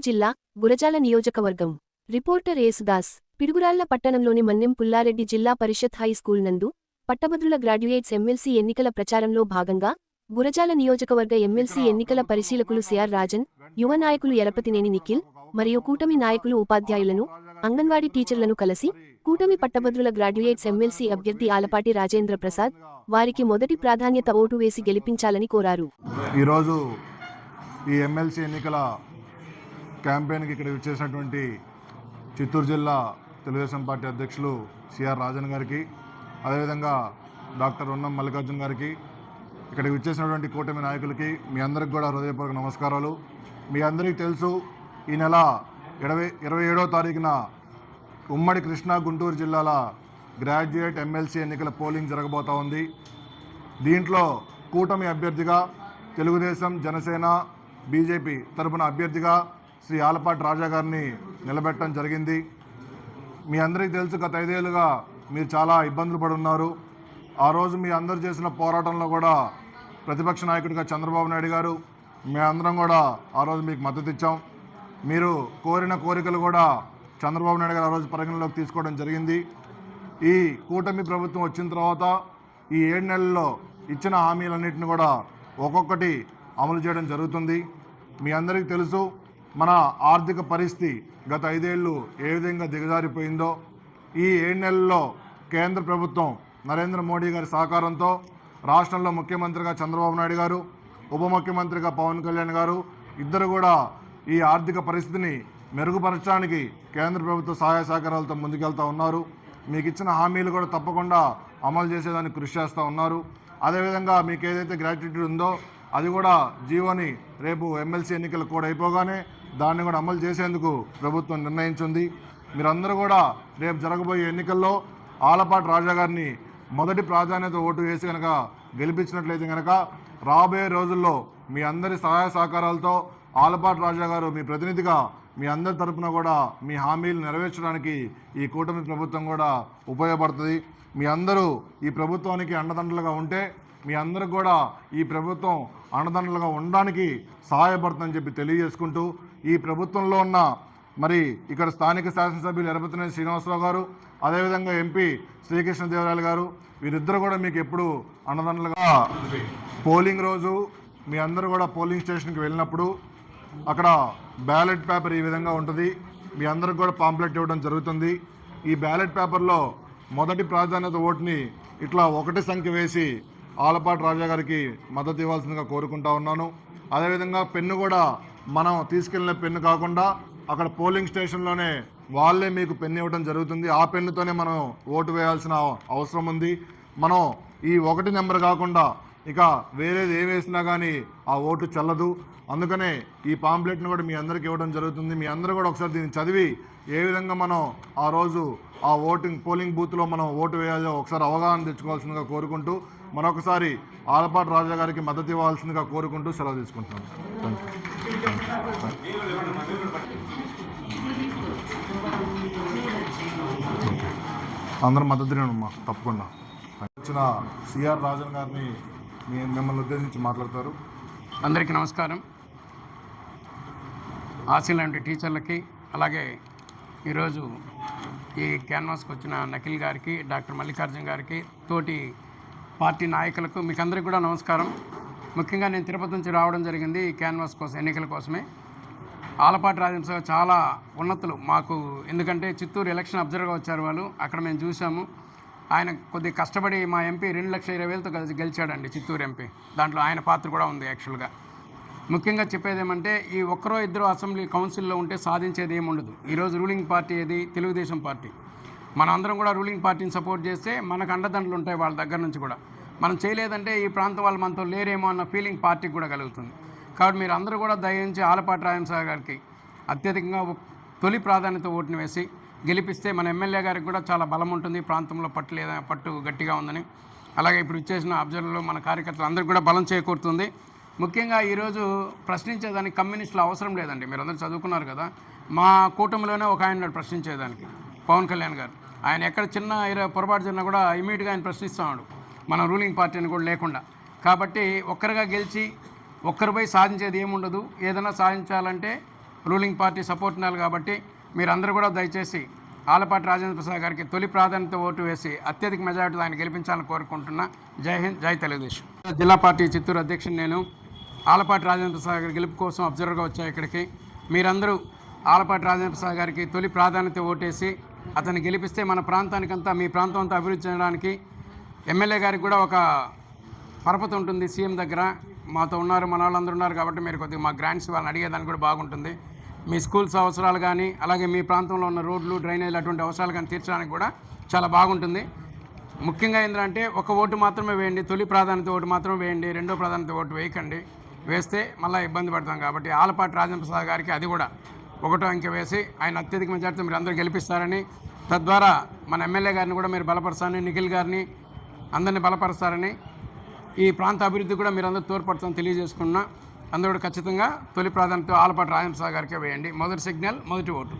జిల్లా గురజాల నియోజకవర్గం రిపోర్టర్ యేసుదాస్ పిడుగురాళ్ల పట్టణంలోని మన్నెం పుల్లారెడ్డి జిల్లా పరిషత్ హై స్కూల్ నందు పట్టభద్రుల గ్రాడ్యుయేట్స్ ఎమ్మెల్సీ ఎన్నికల ప్రచారంలో భాగంగా గురజాల నియోజకవర్గ ఎమ్మెల్సీ ఎన్నికల పరిశీలకులు సిఆర్ రాజన్ యువ నాయకులు ఎరపతినేని నిఖిల్ మరియు కూటమి నాయకులు ఉపాధ్యాయులను అంగన్వాడీ టీచర్లను కలిసి కూటమి పట్టభద్రుల గ్రాడ్యుయేట్స్ ఎమ్మెల్సీ అభ్యర్థి ఆలపాటి రాజేంద్ర ప్రసాద్ వారికి మొదటి ప్రాధాన్యత ఓటు వేసి గెలిపించాలని కోరారు. ఈరోజు ఈ ఎమ్మెల్సీ ఎన్నికల క్యాంపెయిన్కి ఇక్కడ విచ్చేసినటువంటి చిత్తూరు జిల్లా తెలుగుదేశం పార్టీ అధ్యక్షులు సిఆర్ రాజన్ గారికి, అదేవిధంగా డాక్టర్ ఉన్నం మల్లికార్జున్ గారికి, ఇక్కడికి విచ్చేసినటువంటి కూటమి నాయకులకి మీ అందరికి కూడా హృదయపూర్వక నమస్కారాలు. మీ అందరికీ తెలుసు, ఈ నెల 27వ తారీఖున ఉమ్మడి కృష్ణా గుంటూరు జిల్లాల గ్రాడ్యుయేట్ ఎమ్మెల్సీ ఎన్నికల పోలింగ్ జరగబోతూ ఉంది. దీంట్లో కూటమి అభ్యర్థిగా తెలుగుదేశం, జనసేన, బీజేపీ తరపున అభ్యర్థిగా శ్రీ ఆలపాటి రాజా గారిని నిలబెట్టడం జరిగింది. మీ అందరికీ తెలుసు, గత 5 ఏళ్ళుగా మీరు చాలా ఇబ్బందులు పడి ఉన్నారు. ఆ రోజు మీ అందరూ చేసిన పోరాటంలో కూడా ప్రతిపక్ష నాయకుడిగా చంద్రబాబు నాయుడు గారు, మేమందరం కూడా ఆ రోజు మీకు మద్దతు ఇచ్చాం. మీరు కోరిన కోరికలు కూడా చంద్రబాబు నాయుడు గారు ఆ రోజు పరిగణలోకి తీసుకోవడం జరిగింది. ఈ కూటమి ప్రభుత్వం వచ్చిన తర్వాత ఈ 7 నెలల్లో ఇచ్చిన హామీలన్నింటిని కూడా ఒక్కొక్కటి అమలు చేయడం జరుగుతుంది. మీ అందరికీ తెలుసు, మన ఆర్థిక పరిస్థితి గత 5 ఏళ్ళు ఏ విధంగా దిగజారిపోయిందో. ఈ 7 నెలల్లో కేంద్ర ప్రభుత్వం నరేంద్ర మోడీ గారి సహకారంతో రాష్ట్రంలో ముఖ్యమంత్రిగా చంద్రబాబు నాయుడు గారు, ఉప ముఖ్యమంత్రిగా పవన్ కళ్యాణ్ గారు ఇద్దరు కూడా ఈ ఆర్థిక పరిస్థితిని మెరుగుపరచడానికి కేంద్ర ప్రభుత్వ సహాయ సహకారాలతో ముందుకెళ్తూ ఉన్నారు. మీకు ఇచ్చిన హామీలు కూడా తప్పకుండా అమలు చేసేదానికి కృషి చేస్తూ ఉన్నారు. అదేవిధంగా మీకు ఏదైతే గ్రాట్యుటీ ఉందో అది కూడా జీవోని రేపు ఎమ్మెల్సీ ఎన్నికలు కూడా అయిపోగానే దాన్ని కూడా అమలు చేసేందుకు ప్రభుత్వం నిర్ణయించింది. మీరందరూ కూడా రేపు జరగబోయే ఎన్నికల్లో ఆలపాటి రాజా గారిని మొదటి ప్రాధాన్యత ఓటు వేసి కనుక గెలిపించినట్లయితే కనుక రాబోయే రోజుల్లో మీ అందరి సహాయ సహకారాలతో ఆలపాటి రాజా గారు మీ ప్రతినిధిగా మీ అందరి తరపున కూడా మీ హామీలు నెరవేర్చడానికి ఈ కూటమి ప్రభుత్వం కూడా ఉపయోగపడుతుంది. మీ అందరూ ఈ ప్రభుత్వానికి అండదండలుగా ఉంటే మీ అందరికి కూడా ఈ ప్రభుత్వం అండదండలుగా ఉండడానికి సహాయపడుతుందని చెప్పి తెలియజేసుకుంటూ, ఈ ప్రభుత్వంలో ఉన్న మరి ఇక్కడ స్థానిక శాసనసభ్యులు ఎరపతినేని శ్రీనివాసరావు గారు, అదేవిధంగా ఎంపీ శ్రీకృష్ణదేవరాయలు గారు, వీరిద్దరు కూడా మీకు ఎప్పుడు అండదండలుగా. పోలింగ్ రోజు మీ అందరూ కూడా పోలింగ్ స్టేషన్కి వెళ్ళినప్పుడు అక్కడ బ్యాలెట్ పేపర్ ఈ విధంగా ఉంటుంది. మీ అందరికి కూడా పాంప్లెట్ ఇవ్వడం జరుగుతుంది. ఈ బ్యాలెట్ పేపర్లో మొదటి ప్రాధాన్యత ఓటుని ఇట్లా 1 సంఖ్య వేసి ఆలపాటి రాజా గారికి మద్దతు ఇవ్వాల్సిందిగా కోరుకుంటా ఉన్నాను. అదేవిధంగా పెన్ను కూడా మనం తీసుకెళ్ళిన పెన్ను కాకుండా అక్కడ పోలింగ్ స్టేషన్లోనే వాళ్ళే మీకు పెన్ను ఇవ్వడం జరుగుతుంది. ఆ పెన్నుతోనే మనం ఓటు వేయాల్సిన అవసరం ఉంది. మనం ఈ 1 నెంబర్ కాకుండా ఇక వేరేది ఏ వేసినా కానీ ఆ ఓటు చెల్లదు. అందుకనే ఈ పాంప్లెట్ను కూడా మీ అందరికీ ఇవ్వడం జరుగుతుంది. మీ అందరూ కూడా ఒకసారి దీన్ని చదివి ఏ విధంగా మనం ఆ రోజు ఆ పోలింగ్ బూత్లో మనం ఓటు వేయాలో ఒకసారి అవగాహన తెచ్చుకోవాల్సిందిగా కోరుకుంటూ, మరొకసారి ఆలపాటి రాజా గారికి మద్దతు ఇవ్వాల్సిందిగా కోరుకుంటూ సెలవు తీసుకుంటున్నాను. అందరూ మద్దతునేనమ్మా, తప్పకుండా. వచ్చిన సిఆర్ రాజన్ గారిని మిమ్మల్ని ఉద్దేశించి మాట్లాడతారు. అందరికీ నమస్కారం. ఆశీ లాంటి టీచర్లకి, అలాగే ఈరోజు ఈ క్యాన్వాస్కి వచ్చిన నకిల్ గారికి, డాక్టర్ మల్లికార్జున్ గారికి, తోటి పార్టీ నాయకులకు, మీకు అందరికీ కూడా నమస్కారం. ముఖ్యంగా నేను తిరుపతి నుంచి రావడం జరిగింది ఈ క్యాన్వాస్ కోసం, ఎన్నికల కోసమే. ఆలపాటి రాజేంద్ర చాలా ఉన్నతులు మాకు, ఎందుకంటే చిత్తూరు ఎలక్షన్ అబ్జర్వర్గా వచ్చారు వాళ్ళు, అక్కడ మేము చూసాము. ఆయన కొద్దిగా కష్టపడి మా ఎంపీ 2,20,000తో గెలిచాడండి, చిత్తూరు ఎంపీ. దాంట్లో ఆయన పాత్ర కూడా ఉంది. యాక్చువల్గా ముఖ్యంగా చెప్పేది ఏమంటే, ఈ 1-2 అసెంబ్లీ కౌన్సిల్లో ఉంటే సాధించేది ఏముండదు. ఈరోజు రూలింగ్ పార్టీ ఏది? తెలుగుదేశం పార్టీ. మన అందరం కూడా రూలింగ్ పార్టీని సపోర్ట్ చేస్తే మనకు అండదండలు ఉంటాయి వాళ్ళ దగ్గర నుంచి కూడా. మనం చేయలేదంటే ఈ ప్రాంతం వాళ్ళు మనతో లేరేమో అన్న ఫీలింగ్ పార్టీకి కూడా కలుగుతుంది. కాబట్టి మీరు అందరూ కూడా దయించి ఆలపాటి రాజేంద్ర గారికి అత్యధికంగా తొలి ప్రాధాన్యత ఓటుని వేసి గెలిపిస్తే మన ఎమ్మెల్యే గారికి కూడా చాలా బలం ఉంటుంది. ప్రాంతంలో పట్టు గట్టిగా ఉందని, అలాగే ఇప్పుడు ఇచ్చేసిన అబ్జర్వర్లు మన కార్యకర్తలు అందరికీ కూడా బలం చేకూరుతుంది. ముఖ్యంగా ఈరోజు ప్రశ్నించేదానికి కమ్యూనిస్టులు అవసరం లేదండి. మీరు అందరూ చదువుకున్నారు కదా. మా కూటమిలోనే ఒక ఆయన ప్రశ్నించేదానికి, పవన్ కళ్యాణ్ గారు. ఆయన ఎక్కడ చిన్న పొరపాటు జరిగినా కూడా ఇమీడియట్గా ఆయన ప్రశ్నిస్తున్నాడు, మన రూలింగ్ పార్టీని కూడా లేకుండా. కాబట్టి ఒక్కరిగా గెలిచి ఒక్కరిపై సాధించేది ఏముండదు. ఏదైనా సాధించాలంటే రూలింగ్ పార్టీ సపోర్ట్ ఉండాలి కాబట్టి మీరందరూ కూడా దయచేసి ఆలపాటి రాజేంద్ర ప్రసాద్ గారికి తొలి ప్రాధాన్యత ఓటు వేసి అత్యధిక మెజారిటీ ఆయన గెలిపించాలని కోరుకుంటున్నా. జై హింద్, జై తెలుగుదేశం. జిల్లా పార్టీ చిత్తూరు అధ్యక్షుడు నేను. ఆలపాటి రాజేంద్ర ప్రసాద్ గారి గెలుపు కోసం అబ్జర్వర్గా వచ్చా ఇక్కడికి. మీరందరూ ఆలపాటి రాజేంద్ర ప్రసాద్ గారికి తొలి ప్రాధాన్యత ఓటేసి అతన్ని గెలిపిస్తే మన ప్రాంతానికంతా, మీ ప్రాంతం అంతా అభివృద్ధి చేయడానికి ఎమ్మెల్యే గారికి కూడా ఒక పరపతి ఉంటుంది సీఎం దగ్గర. మాతో ఉన్నారు, మన వాళ్ళందరూ ఉన్నారు కాబట్టి మీరు కొద్దిగా మా గ్రాంట్స్ వాళ్ళని అడిగేదానికి కూడా బాగుంటుంది. మీ స్కూల్స్ అవసరాలు కానీ, అలాగే మీ ప్రాంతంలో ఉన్న రోడ్లు, డ్రైనేజీలు అటువంటి అవసరాలు కానీ తీర్చడానికి కూడా చాలా బాగుంటుంది. ముఖ్యంగా ఏంటంటే ఒక ఓటు మాత్రమే వేయండి, తొలి ప్రాధాన్యత ఓటు మాత్రమే వేయండి, రెండో ప్రాధాన్యత ఓటు వేయకండి. వేస్తే మళ్ళీ ఇబ్బంది పడతాం కాబట్టి ఆలపాటి రాజేంద్ర ప్రసాద్ గారికి అది కూడా ఒకటో అంకె వేసి ఆయన అత్యధిక మెజార్టీతో మీరు అందరూ గెలిపిస్తారని, తద్వారా మన ఎమ్మెల్యే గారిని కూడా మీరు బలపరుస్తారని, నిఖిల్ గారిని అందరినీ బలపరుస్తారని, ఈ ప్రాంత అభివృద్ధి కూడా మీరు అందరూ తోడ్పడతారని తెలియజేసుకున్నా. అందరూ ఖచ్చితంగా తొలి ప్రాధాన్యత ఆలపాటి రాజేంద్ర ప్రసాద్ గారికే వేయండి. మొదటి సిగ్నల్, మొదటి ఓటు.